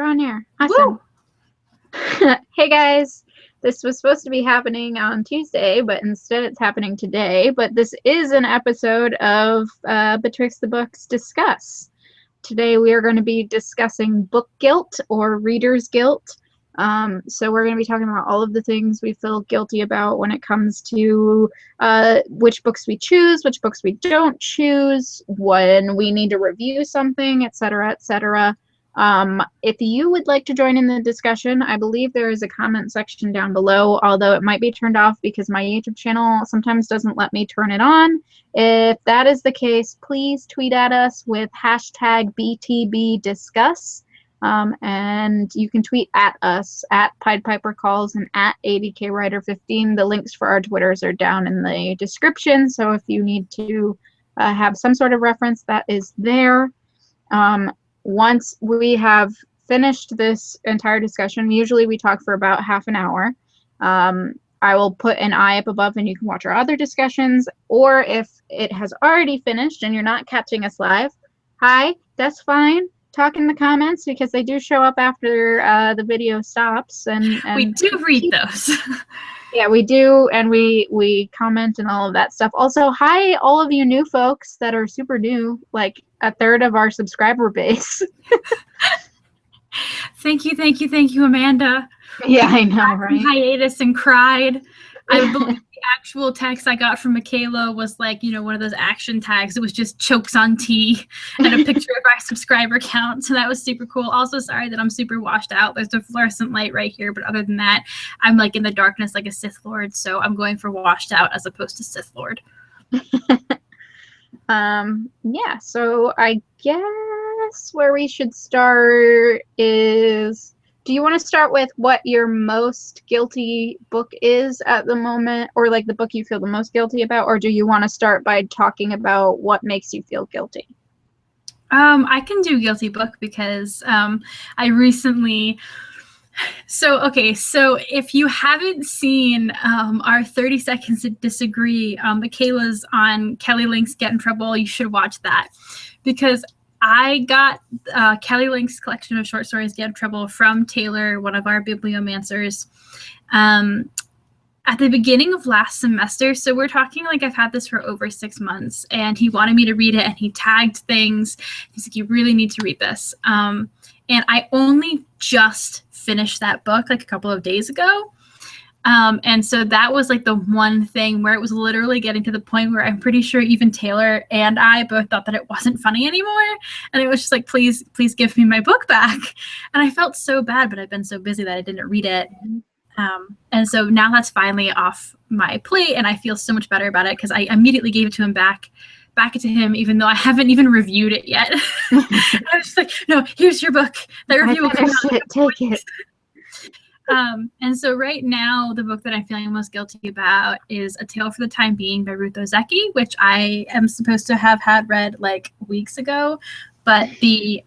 on air. Awesome. Hey guys, this was supposed to be happening on Tuesday, but instead it's happening today. But this is an episode of Betwixt the Books Discuss. Today we are going to be discussing book guilt or reader's guilt. So we're going to be talking about all of the things we feel guilty about when it comes to which books we choose, which books we don't choose, when we need to review something, etc., etc. If you would like to join in the discussion, I believe there is a comment section down below, although it might be turned off because my YouTube channel sometimes doesn't let me turn it on. If that is the case, please tweet at us with hashtag BTBDiscuss. And you can tweet at us at Pied Piper Calls and at ADKWriter15. The links for our Twitters are down in the description, so if you need to have some sort of reference, that is there. Once we have finished this entire discussion, usually we talk for about half an hour. I will put an eye up above and you can watch our other discussions, or if it has already finished and you're not catching us live, hi, that's fine. Talk in the comments because they do show up after the video stops. And we do read those. Yeah, we do, and we comment and all of that stuff. Also, hi, all of you new folks that are super new, like a third of our subscriber base. Thank you, Amanda. Yeah, I know, right? Hiatus and cried. I believe the actual text I got from Michaela was like, you know, one of those action tags. It was just chokes on tea and a picture of our subscriber count. So that was super cool. Also, sorry that I'm super washed out. There's a fluorescent light right here. But other than that, I'm like in the darkness like a Sith Lord. So I'm going for washed out as opposed to Sith Lord. Yeah, so I guess where we should start is... Do you want to start with what your most guilty book is at the moment, or like the book you feel the most guilty about, or do you want to start by talking about what makes you feel guilty? I can do guilty book because I recently... So if you haven't seen our 30 Seconds to Disagree, Michaela's on Kelly Link's Get in Trouble, you should watch that because I got Kelly Link's collection of short stories, Get in Trouble, from Taylor, one of our bibliomancers, at the beginning of last semester. So we're talking like I've had this for over 6 months, and he wanted me to read it, and he tagged things. He's like, you really need to read this. And I only just finished that book like a couple of days ago. And so that was like the one thing where it was literally getting to the point where I'm pretty sure even Taylor and I both thought that it wasn't funny anymore. And it was just like, please give me my book back. And I felt so bad, but I've been so busy that I didn't read it. And so now that's finally off my plate, and I feel so much better about it because I immediately gave it to him back to him, even though I haven't even reviewed it yet. I was just like, no, here's your book. That review will come out. Take it. And so right now, the book that I'm feeling most guilty about is A Tale for the Time Being by Ruth Ozeki, which I am supposed to have had read like weeks ago. But the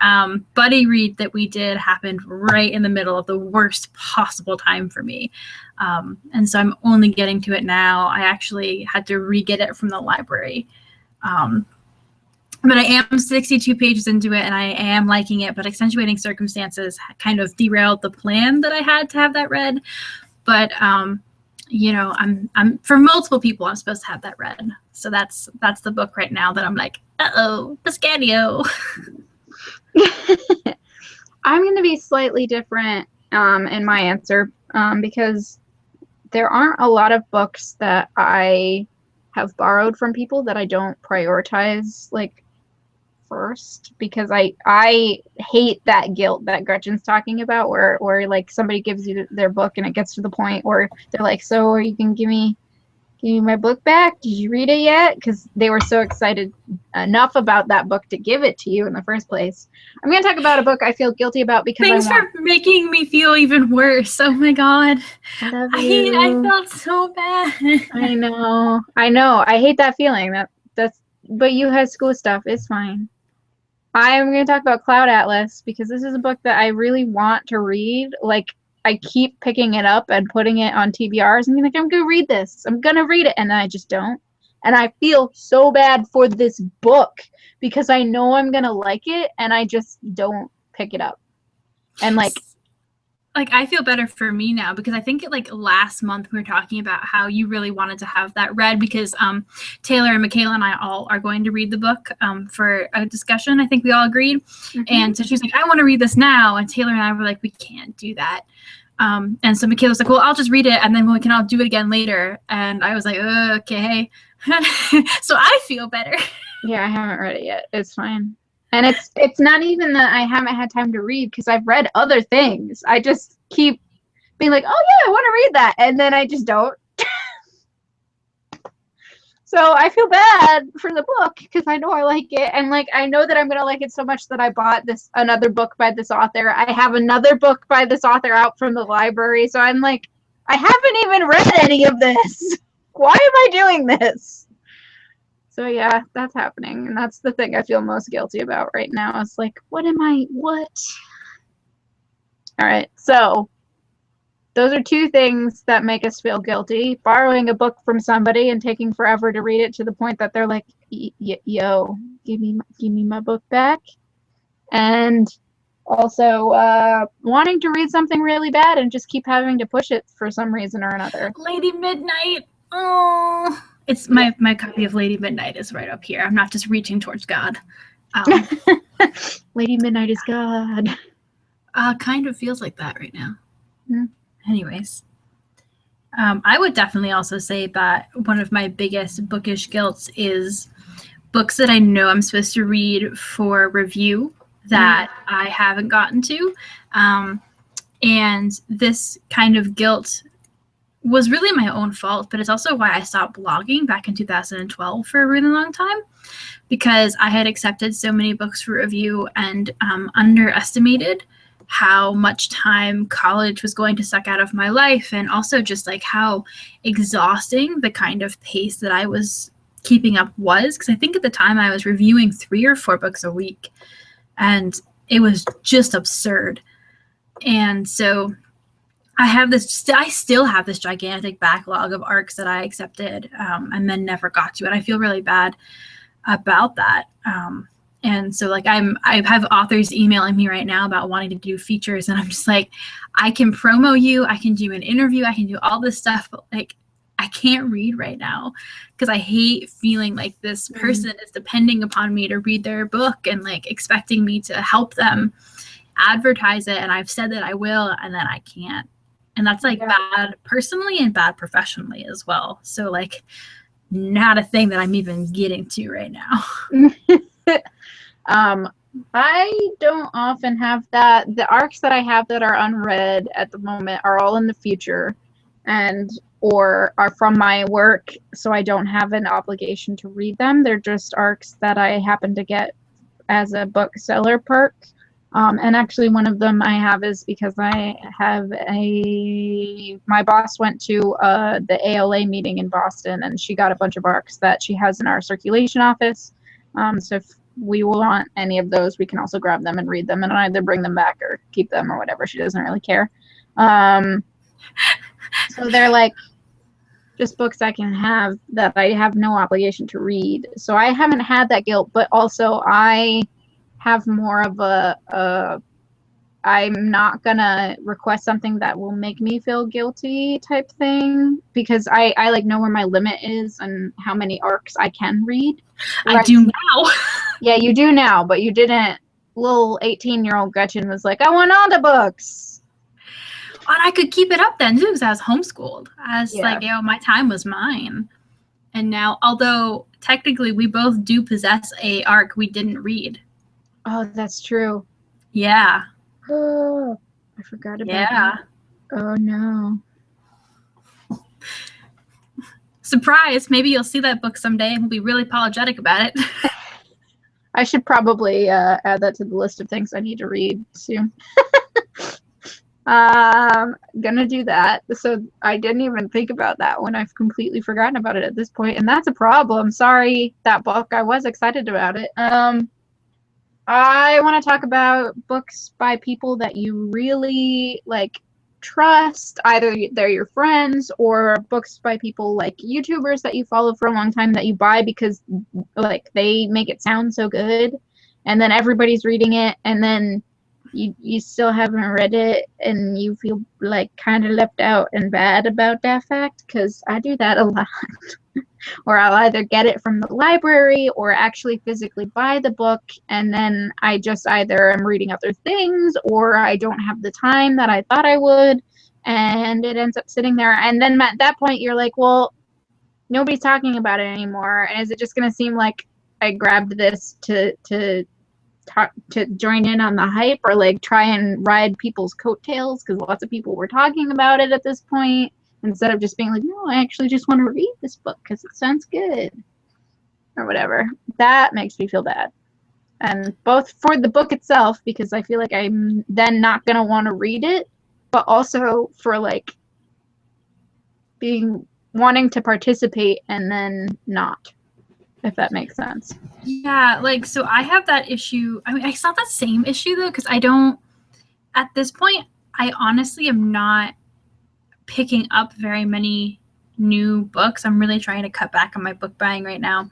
buddy read that we did happened right in the middle of the worst possible time for me. And so I'm only getting to it now. I actually had to re-get it from the library. But I am 62 pages into it, and I am liking it, but accentuating circumstances kind of derailed the plan that I had to have that read. But, you know, I'm for multiple people, I'm supposed to have that read. So that's the book right now that I'm like, uh-oh, Piscadio. I'm going to be slightly different in my answer because there aren't a lot of books that I have borrowed from people that I don't prioritize, like, first, because I hate that guilt that Gretchen's talking about, where like somebody gives you their book and it gets to the point where they're like, so you can give me my book back? Did you read it yet? Because they were so excited enough about that book to give it to you in the first place. I'm going to talk about a book I feel guilty about because thanks for making me feel even worse. Oh my god, I love you. I felt so bad. I know. I hate that feeling. But you had school stuff. It's fine. I'm going to talk about Cloud Atlas because this is a book that I really want to read. Like, I keep picking it up and putting it on TBRs and being like, I'm going to read this. I'm going to read it. And then I just don't. And I feel so bad for this book because I know I'm going to like it and I just don't pick it up. And like I feel better for me now because I think last month we were talking about how you really wanted to have that read because Taylor and Michaela and I all are going to read the book for a discussion. I think we all agreed. And so she was like, I want to read this now. And Taylor and I were like, we can't do that. And so Michaela was like, well, I'll just read it and then we can all do it again later. And I was like, okay. So I feel better. Yeah, I haven't read it yet. It's fine. And it's not even that I haven't had time to read because I've read other things. I just keep being like, oh yeah, I want to read that. And then I just don't. So I feel bad for the book because I know I like it. And like, I know that I'm going to like it so much that I bought another book by this author. I have another book by this author out from the library. So I'm like, I haven't even read any of this. Why am I doing this? So yeah, that's happening. And that's the thing I feel most guilty about right now. It's like, what? All right. So those are two things that make us feel guilty. Borrowing a book from somebody and taking forever to read it to the point that they're like, yo, give me my book back. And also wanting to read something really bad and just keep having to push it for some reason or another. Lady Midnight. Oh. It's my copy of Lady Midnight is right up here. I'm not just reaching towards God. Lady Midnight is God. Kind of feels like that right now. Mm-hmm. Anyways, I would definitely also say that one of my biggest bookish guilts is books that I know I'm supposed to read for review that I haven't gotten to. And this kind of guilt was really my own fault, but it's also why I stopped blogging back in 2012 for a really long time, because I had accepted so many books for review and underestimated how much time college was going to suck out of my life, and also just like how exhausting the kind of pace that I was keeping up was, because I think at the time I was reviewing 3 or 4 books a week, and it was just absurd. And so I still have this gigantic backlog of arcs that I accepted and then never got to it. I feel really bad about that. And so like I have authors emailing me right now about wanting to do features, and I'm just like, I can promo you, I can do an interview, I can do all this stuff, but like I can't read right now because I hate feeling like this person is depending upon me to read their book and like expecting me to help them advertise it, and I've said that I will and then I can't. And that's like bad personally and bad professionally as well. So like not a thing that I'm even getting to right now. I don't often have that. The arcs that I have that are unread at the moment are all in the future or are from my work, so I don't have an obligation to read them. They're just arcs that I happen to get as a bookseller perk. And actually one of them I have is because my boss went to the ALA meeting in Boston, and she got a bunch of arcs that she has in our circulation office. So if we want any of those, we can also grab them and read them and either bring them back or keep them or whatever. She doesn't really care. So they're like just books I can have that I have no obligation to read. So I haven't had that guilt, but also I have more of I'm not gonna request something that will make me feel guilty type thing, because I like know where my limit is and how many arcs I can read. I do now. Yeah, you do now, but you didn't. Little 18-year-old Gretchen was like, I want all the books. And I could keep it up then too, because I was homeschooled. Like, my time was mine. And now, although technically we both do possess a arc we didn't read. Oh, that's true. Yeah. Oh, I forgot about that. Oh, no. Surprise. Maybe you'll see that book someday and we'll be really apologetic about it. I should probably add that to the list of things I need to read soon. Gonna do that. So I didn't even think about that when I've completely forgotten about it at this point, and that's a problem. Sorry, that book. I was excited about it. I want to talk about books by people that you really like trust, either they're your friends or books by people like YouTubers that you follow for a long time that you buy because like they make it sound so good, and then everybody's reading it, and then you still haven't read it and you feel like kind of left out and bad about that fact, because I do that a lot. Or I'll either get it from the library or actually physically buy the book, and then I just either am reading other things or I don't have the time that I thought I would, and it ends up sitting there. And then at that point, you're like, well, nobody's talking about it anymore, and is it just going to seem like I grabbed this to talk, to join in on the hype, or like try and ride people's coattails because lots of people were talking about it at this point, instead of just being like, no, I actually just want to read this book because it sounds good or whatever. That makes me feel bad. And both for the book itself, because I feel like I'm then not going to want to read it, but also for like wanting to participate and then not, if that makes sense. Yeah, like, so I have that issue. I mean, it's not the same issue though, because I don't, at this point, I honestly am not picking up very many new books. I'm really trying to cut back on my book buying right now.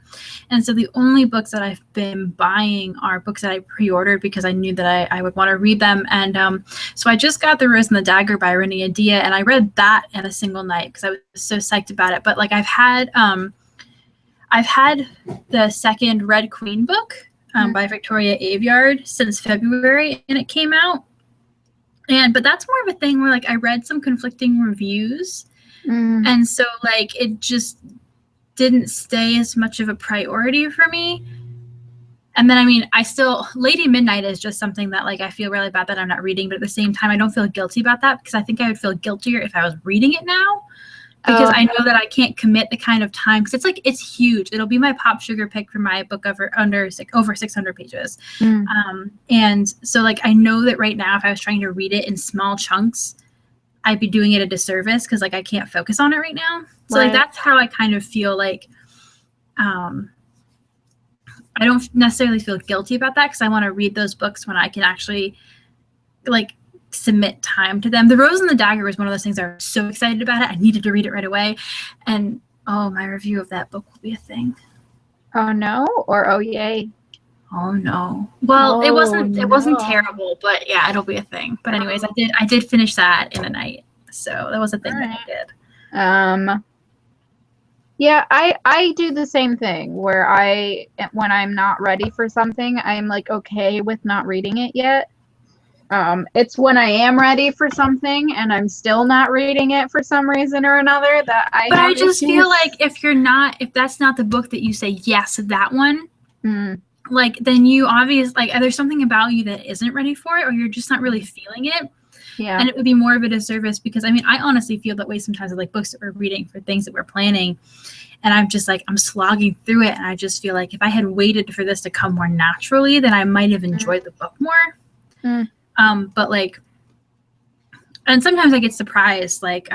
And so the only books that I've been buying are books that I pre-ordered because I knew that I would want to read them. And so I just got The Rose and the Dagger by Renee Adia, and I read that in a single night because I was so psyched about it. But like I've had the second Red Queen book by Victoria Aveyard since February, and it came out. But that's more of a thing where like I read some conflicting reviews, and so like it just didn't stay as much of a priority for me. And then I mean, Lady Midnight is just something that like I feel really bad that I'm not reading, but at the same time I don't feel guilty about that because I think I would feel guiltier if I was reading it now. Because I know that I can't commit the kind of time, because it's huge. It'll be my pop sugar pick for my book over 600 pages. And so like I know that right now if I was trying to read it in small chunks, I'd be doing it a disservice because like I can't focus on it right now. So like that's how I kind of feel like I don't necessarily feel guilty about that because I want to read those books when I can actually like submit time to them. The Rose and the Dagger was one of those things I was so excited about it. I needed to read it right away. And my review of that book will be a thing. Oh no, or oh yay? Oh no. Well, it wasn't terrible, but yeah, it'll be a thing. But anyways, I did finish that in a night. So that was a thing that I did. Yeah, I do the same thing where when I'm not ready for something, I'm like okay with not reading it yet. It's when I am ready for something and I'm still not reading it for some reason or another that I. But I just feel like if that's not the book that you say yes, that one, like then you obviously like there's something about you that isn't ready for it, or you're just not really feeling it. Yeah. And it would be more of a disservice because I mean I honestly feel that way sometimes with like books that we're reading for things that we're planning, and I'm just like I'm slogging through it, and I just feel like if I had waited for this to come more naturally, then I might have enjoyed the book more. But like, and sometimes I get surprised, like,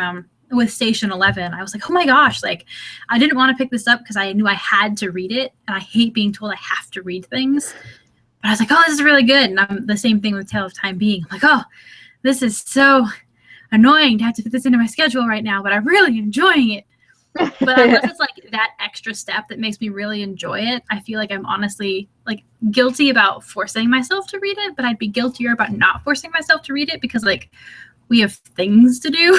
with Station 11, I was like, oh my gosh, like, I didn't want to pick this up because I knew I had to read it, and I hate being told I have to read things. But I was like, oh, this is really good. And I'm the same thing with Tale of Time Being. I'm like, oh, this is so annoying to have to fit this into my schedule right now, but I'm really enjoying it. But unless it's like that extra step that makes me really enjoy it, I feel like I'm honestly like guilty about forcing myself to read it, but I'd be guiltier about not forcing myself to read it because like we have things to do.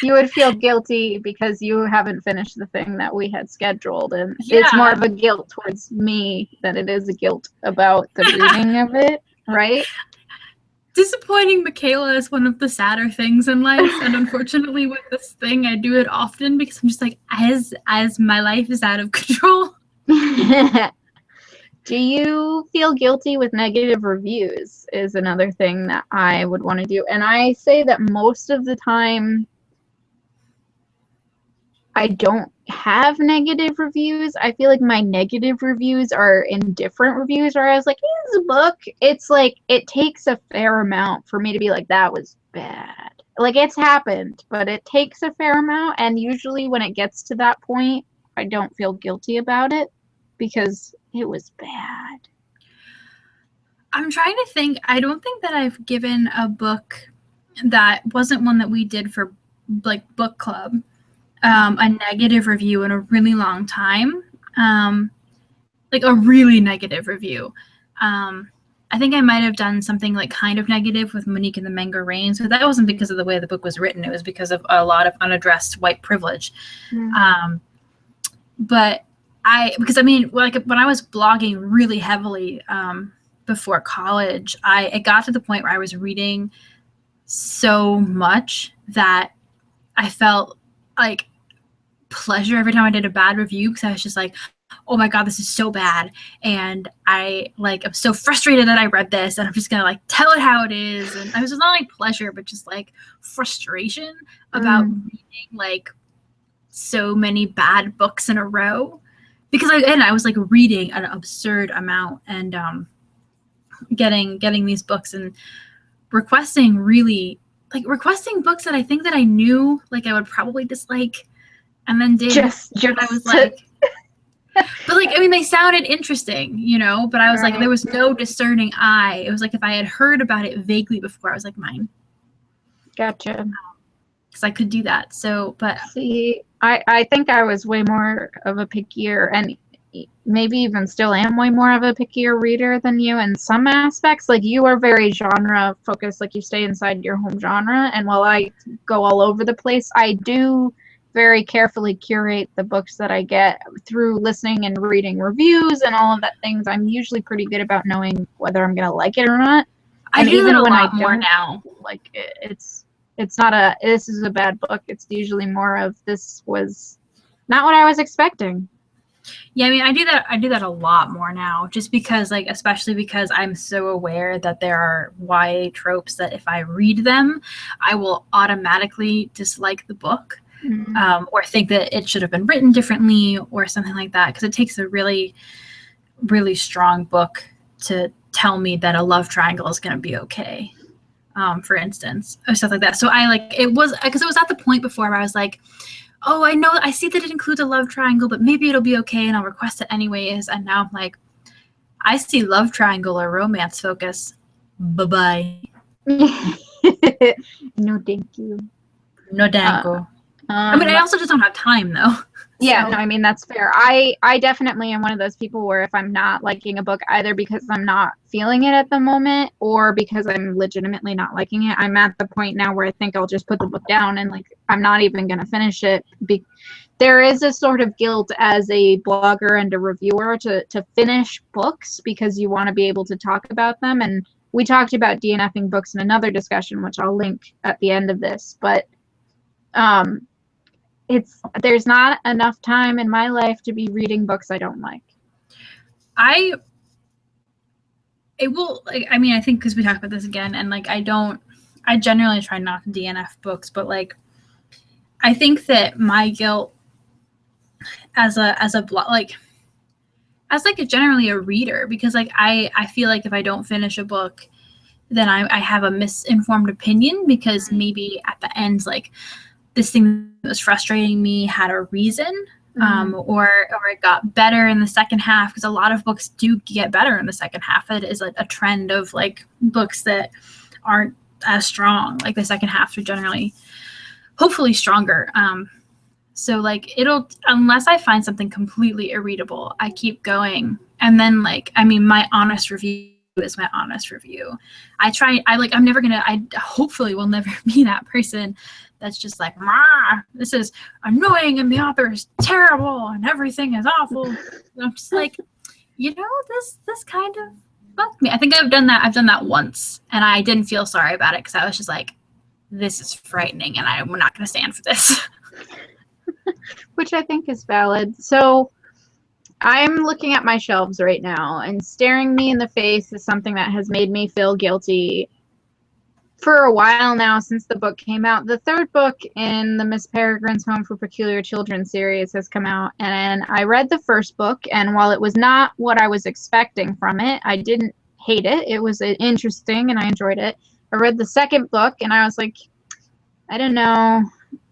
You would feel guilty because you haven't finished the thing that we had scheduled, and it's more of a guilt towards me than it is a guilt about the reading of it, right? Disappointing Michaela is one of the sadder things in life, and unfortunately with this thing I do it often because I'm just like as my life is out of control. Do you feel guilty with negative reviews is another thing that I would want to do, and I say that most of the time I don't have negative reviews. I feel like my negative reviews are indifferent reviews where I was like, here's a book. It's like, it takes a fair amount for me to be like, that was bad. Like, it's happened, but it takes a fair amount. And usually when it gets to that point, I don't feel guilty about it because it was bad. I'm trying to think. I don't think that I've given a book that wasn't one that we did for like book club a negative review in a really long time, like a really negative review. I I think I might have done something like kind of negative with Monique and the Mango Rain. So that wasn't because of the way the book was written. It was because of a lot of unaddressed white privilege. But because I mean, like when I was blogging really heavily before college, it got to the point where I was reading so much that I felt like pleasure every time I did a bad review, because I was just like, oh my god, this is so bad, and I'm so frustrated that I read this, and I'm just gonna like tell it how it is. And I was just not like pleasure, but just like frustration about reading like so many bad books in a row, because I was like reading an absurd amount, and getting these books and requesting books that I think that I knew like I would probably dislike, and then did just I was like but like I mean they sounded interesting, you know, but I was like there was no discerning eye. It was like if I had heard about it vaguely before, I was like mine. Gotcha. Because I could do that. So but see, I think I was way more of a pickier, and maybe even still am way more of a pickier reader than you in some aspects. Like you are very genre focused, like you stay inside your home genre, and while I go all over the place, I do very carefully curate the books that I get through listening and reading reviews and all of that things. I'm usually pretty good about knowing whether I'm gonna like it or not. I do that a lot more now. Like it's not a this is a bad book. It's usually more of this was not what I was expecting. Yeah, I mean, I do that a lot more now, just because, like, especially because I'm so aware that there are YA tropes that if I read them, I will automatically dislike the book, or think that it should have been written differently or something like that. Because it takes a really, really strong book to tell me that a love triangle is going to be okay, for instance, or stuff like that. So it was at the point before where I was like, oh, I see that it includes a love triangle, but maybe it'll be okay, and I'll request it anyways. And now I'm like, I see love triangle or romance focus. Bye-bye. No, thank you. No, thank you. I mean, I also just don't have time, though. Yeah, no, I mean, that's fair. I definitely am one of those people where if I'm not liking a book, either because I'm not feeling it at the moment or because I'm legitimately not liking it, I'm at the point now where I think I'll just put the book down and like I'm not even going to finish it. There is a sort of guilt as a blogger and a reviewer to finish books because you want to be able to talk about them. And we talked about DNFing books in another discussion, which I'll link at the end of this. But there's not enough time in my life to be reading books I don't like. I think because we talked about this again, and like I generally try not to DNF books, but like I think that my guilt as generally a reader, because like I feel like if I don't finish a book, then I have a misinformed opinion, because maybe at the end like this thing that was frustrating me had a reason, or it got better in the second half, because a lot of books do get better in the second half. It is a trend of like books that aren't as strong. Like the second half are generally, hopefully, stronger. So like unless I find something completely irreadable, I keep going. And then like, I mean, my honest review is my honest review. I hopefully will never be that person that's just like, this is annoying and the author is terrible and everything is awful. And I'm just like, this kind of bugged me. I think I've done that once, and I didn't feel sorry about it because I was just like, this is frightening and I'm not going to stand for this. Which I think is valid. So I'm looking at my shelves right now, and staring me in the face is something that has made me feel guilty for a while now, since the book came out. The third book in the Miss Peregrine's Home for Peculiar Children series has come out, and I read the first book, and while it was not what I was expecting from it, I didn't hate it. It was interesting, and I enjoyed it. I read the second book, and I was like, I don't know,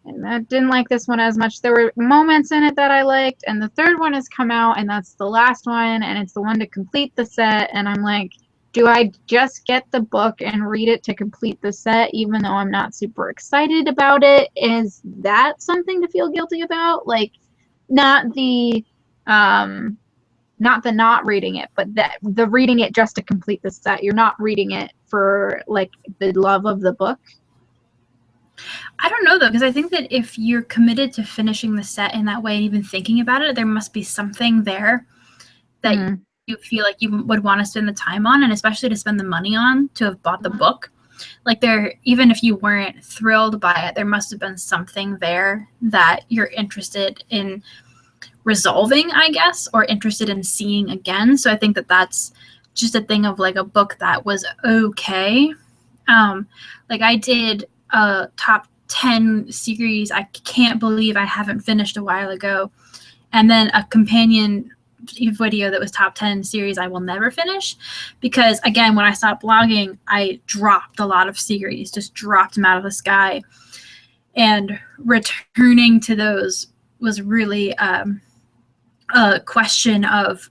and I didn't like this one as much. There were moments in it that I liked, and the third one has come out, and that's the last one, and it's the one to complete the set, and I'm like, do I just get the book and read it to complete the set, even though I'm not super excited about it? Is that something to feel guilty about? Like, not the not the not reading it, but the reading it just to complete the set. You're not reading it for like the love of the book. I don't know though, because I think that if you're committed to finishing the set in that way and even thinking about it, there must be something there that you feel like you would want to spend the time on, and especially to spend the money on, to have bought the book. Like, there, even if you weren't thrilled by it, there must have been something there that you're interested in resolving, I guess, or interested in seeing again. So I think that that's just a thing of like a book that was okay. Like, I did a top 10 series I can't believe I haven't finished a while ago, and then a companion video that was top 10 series I will never finish, because again, when I stopped blogging, I dropped a lot of series, just dropped them out of the sky, and returning to those was really a question of,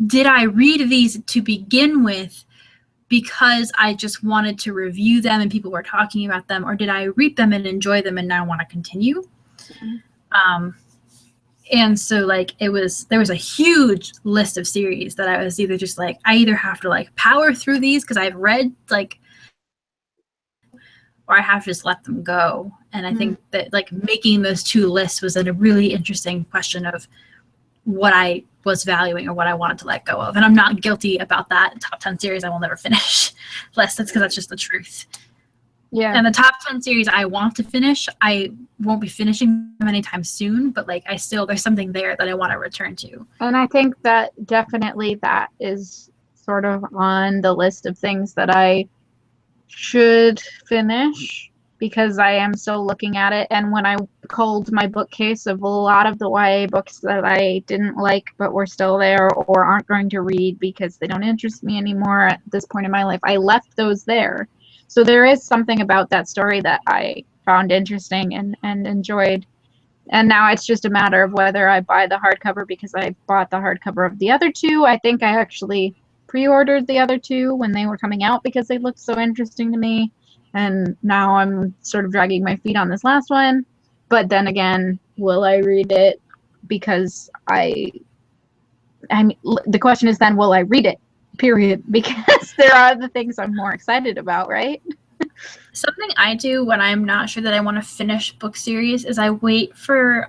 did I read these to begin with because I just wanted to review them and people were talking about them, or did I read them and enjoy them and now want to continue? And so like there was a huge list of series that I was either just like, I either have to like power through these because I've read like, or I have to just let them go. And I think that like making those two lists was a really interesting question of what I was valuing or what I wanted to let go of. And I'm not guilty about that top 10 series I will never finish list. That's because that's just the truth. Yeah. And the top 10 series I want to finish, I won't be finishing them anytime soon, but like there's something there that I want to return to. And I think that definitely that is sort of on the list of things that I should finish, because I am still looking at it. And when I culled my bookcase of a lot of the YA books that I didn't like but were still there or aren't going to read because they don't interest me anymore at this point in my life, I left those there. So there is something about that story that I found interesting and enjoyed. And now it's just a matter of whether I buy the hardcover, because I bought the hardcover of the other two. I think I actually pre-ordered the other two when they were coming out because they looked so interesting to me. And now I'm sort of dragging my feet on this last one. But then again, will I read it? Because I mean, the question is then, will I read it? Period. Because there are other things I'm more excited about, right? Something I do when I'm not sure that I want to finish book series is I wait for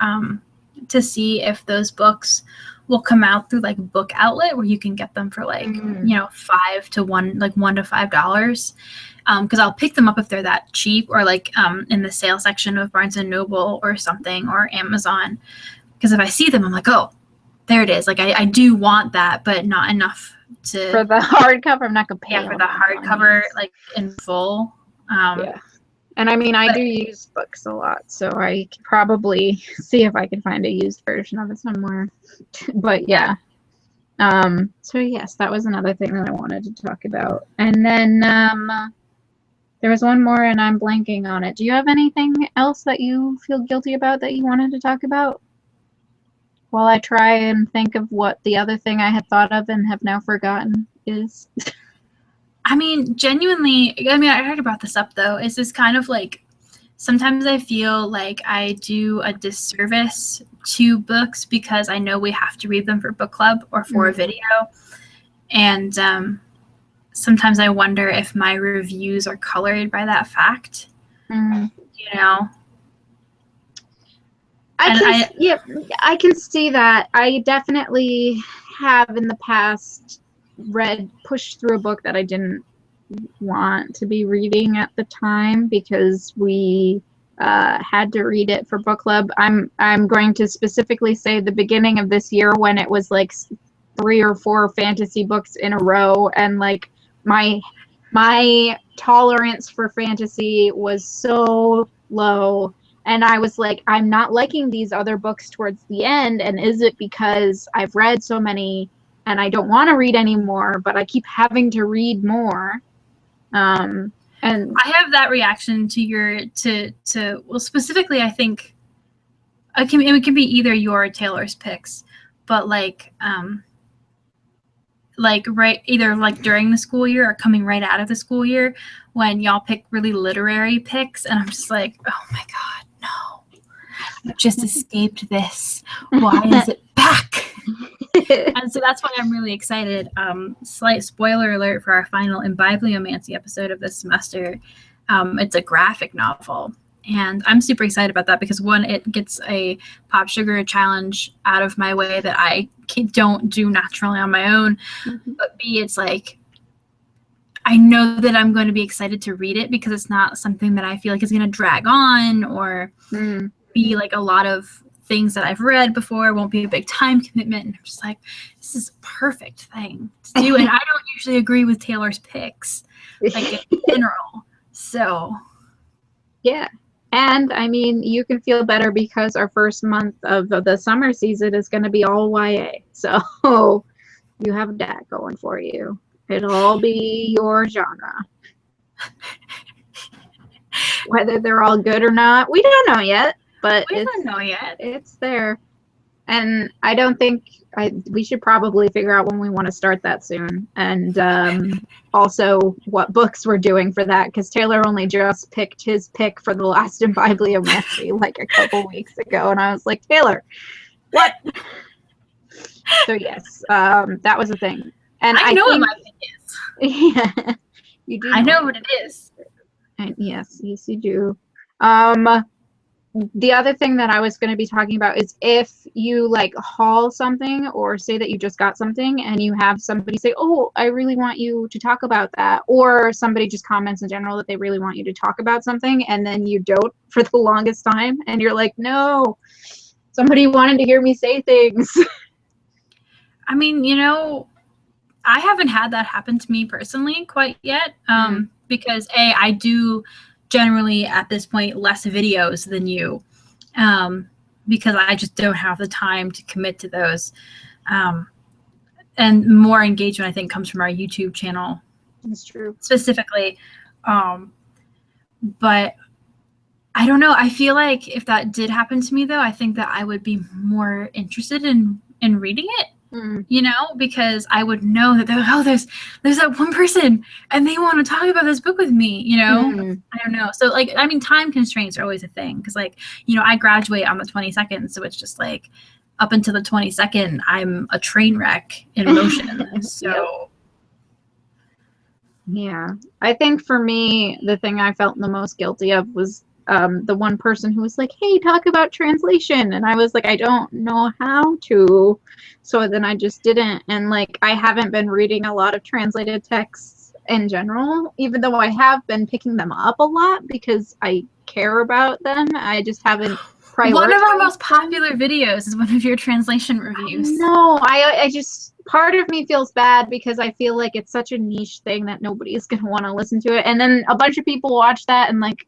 to see if those books will come out through like Book Outlet, where you can get them for like $1 to $5. Because I'll pick them up if they're that cheap, or like in the sale section of Barnes and Noble or something, or Amazon. Because if I see them, I'm like, oh, there it is. Like I do want that, but not enough to for the hardcover. I'm not gonna pay. Yeah, for the hardcover, like in full. Yeah. And I mean, I do use books a lot, so I could probably see if I can find a used version of it somewhere. But yeah. So yes, that was another thing that I wanted to talk about. And then there was one more and I'm blanking on it. Do you have anything else that you feel guilty about that you wanted to talk about? While I try and think of what the other thing I had thought of and have now forgotten is. I mean, genuinely, I already brought this up though, is this kind of like, sometimes I feel like I do a disservice to books because I know we have to read them for book club or for a video. And sometimes I wonder if my reviews are colored by that fact, you know? I can see that. I definitely have in the past pushed through a book that I didn't want to be reading at the time because we had to read it for book club. I'm going to specifically say the beginning of this year, when it was like 3 or 4 fantasy books in a row, and like my tolerance for fantasy was so low. And I was like, I'm not liking these other books towards the end. And is it because I've read so many and I don't want to read anymore, but I keep having to read more? And I have that reaction to well, specifically, I think it can be either your or Taylor's picks, but like right, either like during the school year or coming right out of the school year, when y'all pick really literary picks, and I'm just like, oh my God, no. I've just escaped this. Why is it back? And so that's why I'm really excited. Slight spoiler alert for our final Imbibliomancy episode of this semester. It's a graphic novel. And I'm super excited about that because, one, it gets a Pop Sugar challenge out of my way that I don't do naturally on my own. Mm-hmm. But B, it's like, I know that I'm going to be excited to read it because it's not something that I feel like is going to drag on or be like a lot of things that I've read before. It won't be a big time commitment. And I'm just like, this is a perfect thing to do. And I don't usually agree with Taylor's picks, like in general. So. Yeah. And I mean, you can feel better because our first month of the summer season is going to be all YA. So you have that going for you. It'll all be your genre. Whether they're all good or not, we don't know yet. But we don't know yet. It's there. And I don't think we should probably figure out when we want to start that soon. And also what books we're doing for that, because Taylor only just picked his pick for the last Imbibliomancy like a couple weeks ago. And I was like, Taylor, what? So yes, that was a thing. And I know what my pick is. Yeah, you do. I know what it is. And yes, you do. The other thing that I was going to be talking about is if you like haul something or say that you just got something and you have somebody say, oh, I really want you to talk about that. Or somebody just comments in general that they really want you to talk about something and then you don't for the longest time. And you're like, no, somebody wanted to hear me say things. I mean, I haven't had that happen to me personally quite yet. Because I do generally at this point less videos than you, because I just don't have the time to commit to those. And more engagement I think comes from our YouTube channel. That's true. Specifically. But I don't know. I feel like if that did happen to me though, I think that I would be more interested in reading it. Because I would know that there's that one person and they want to talk about this book with me, I don't know. So like, I mean, time constraints are always a thing. Cause like, I graduate on the 22nd. So it's just like up until the 22nd, I'm a train wreck in motion. So. Yeah. I think for me, the thing I felt the most guilty of was the one person who was like, hey, talk about translation. And I was like, I don't know how to. So then I just didn't. And like, I haven't been reading a lot of translated texts in general, even though I have been picking them up a lot because I care about them. I just haven't prioritized. One of our most popular videos is one of your translation reviews. No, I just, part of me feels bad because I feel like it's such a niche thing that nobody is going to want to listen to it. And then a bunch of people watch that and like,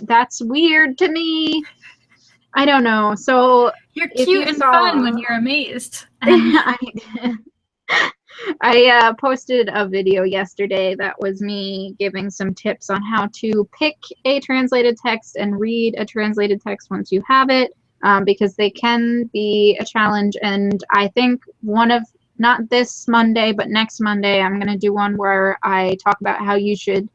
that's weird to me. I don't know. So you're cute and fun when you're amazed. I posted a video yesterday that was me giving some tips on how to pick a translated text and read a translated text once you have it, because they can be a challenge. And I think not this Monday, but next Monday, I'm going to do one where I talk about how you should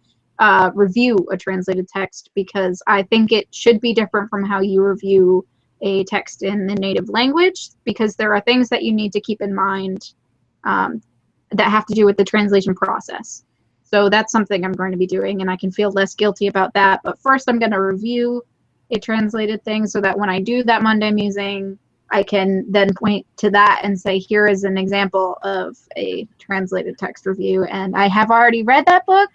review a translated text, because I think it should be different from how you review a text in the native language, because there are things that you need to keep in mind that have to do with the translation process. So that's something I'm going to be doing, and I can feel less guilty about that. But first I'm going to review a translated thing so that when I do that Monday musing, I can then point to that and say, here is an example of a translated text review. And I have already read that book,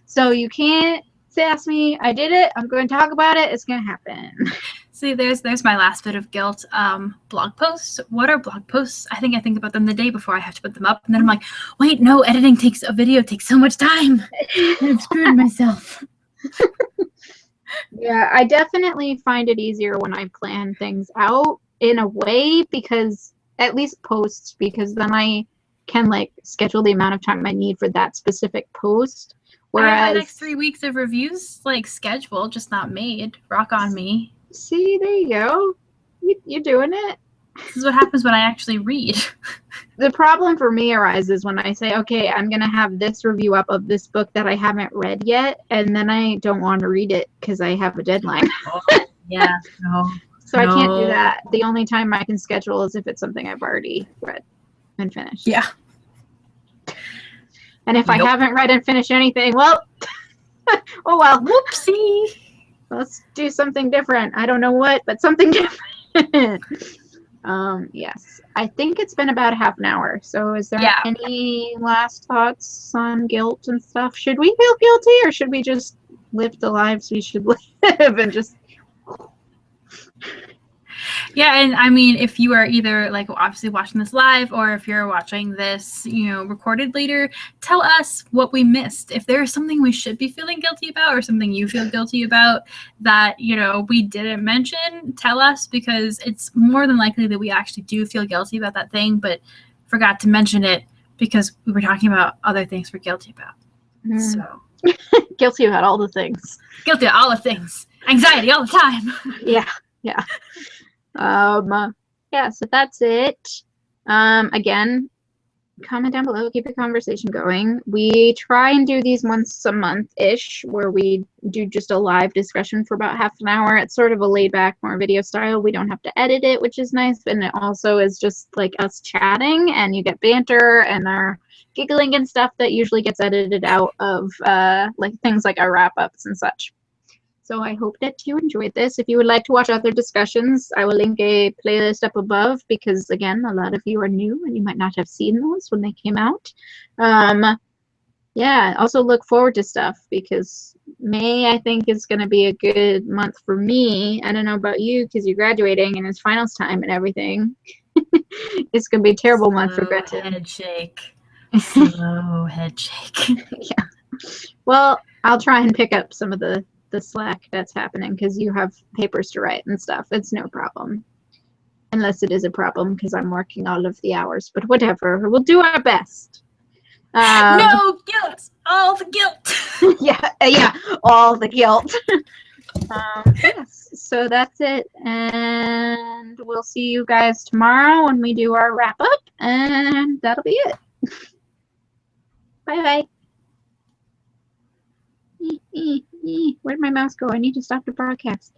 so you can't sass me. I did it. I'm going to talk about it. It's going to happen. See, there's my last bit of guilt. Blog posts. What are blog posts? I think about them the day before I have to put them up. And then I'm like, wait, no, editing a video takes so much time. I've screwed myself. Yeah, I definitely find it easier when I plan things out in a way, because at least posts, because then I can like schedule the amount of time I need for that specific post. Whereas the next 3 weeks of reviews like scheduled, just not made. Rock on me. See, there you go. You're doing it. This is what happens when I actually read. The problem for me arises when I say, okay, I'm going to have this review up of this book that I haven't read yet, and then I don't want to read it because I have a deadline. Yeah, no. So I can't do that. The only time I can schedule is if it's something I've already read. and finished. Yeah. And if I haven't read and finished anything, well, oh well. Whoopsie. Let's do something different. I don't know what, but something different. Yes. I think it's been about half an hour. So is there any last thoughts on guilt and stuff? Should we feel guilty or should we just live the lives we should live and just... Yeah, and I mean, if you are either like obviously watching this live or if you're watching this, recorded later, tell us what we missed. If there's something we should be feeling guilty about or something you feel guilty about that, we didn't mention, tell us, because it's more than likely that we actually do feel guilty about that thing, but forgot to mention it because we were talking about other things we're guilty about. So guilty about all the things. Guilty about all the things. Anxiety all the time. Yeah. So that's it. Again, comment down below, keep the conversation going. We try and do these once a month-ish, where we do just a live discussion for about half an hour. It's sort of a laid-back, more video style. We don't have to edit it, which is nice, and it also is just like us chatting, and you get banter and our giggling and stuff that usually gets edited out of like things like our wrap-ups and such. So I hope that you enjoyed this. If you would like to watch other discussions, I will link a playlist up above because, again, a lot of you are new and you might not have seen those when they came out. Yeah, also look forward to stuff because May, I think, is going to be a good month for me. I don't know about you because you're graduating and it's finals time and everything. It's going to be a terrible month for Gretchen. Head shake. Slow head shake. Yeah. Well, I'll try and pick up some of the slack that's happening because you have papers to write and stuff. It's no problem. Unless it is a problem because I'm working all of the hours. But whatever. We'll do our best. No guilt. All the guilt. Yeah. All the guilt. Yes. So that's it. And we'll see you guys tomorrow when we do our wrap up. And that'll be it. Bye-bye. Where'd my mouse go? I need to stop the broadcast.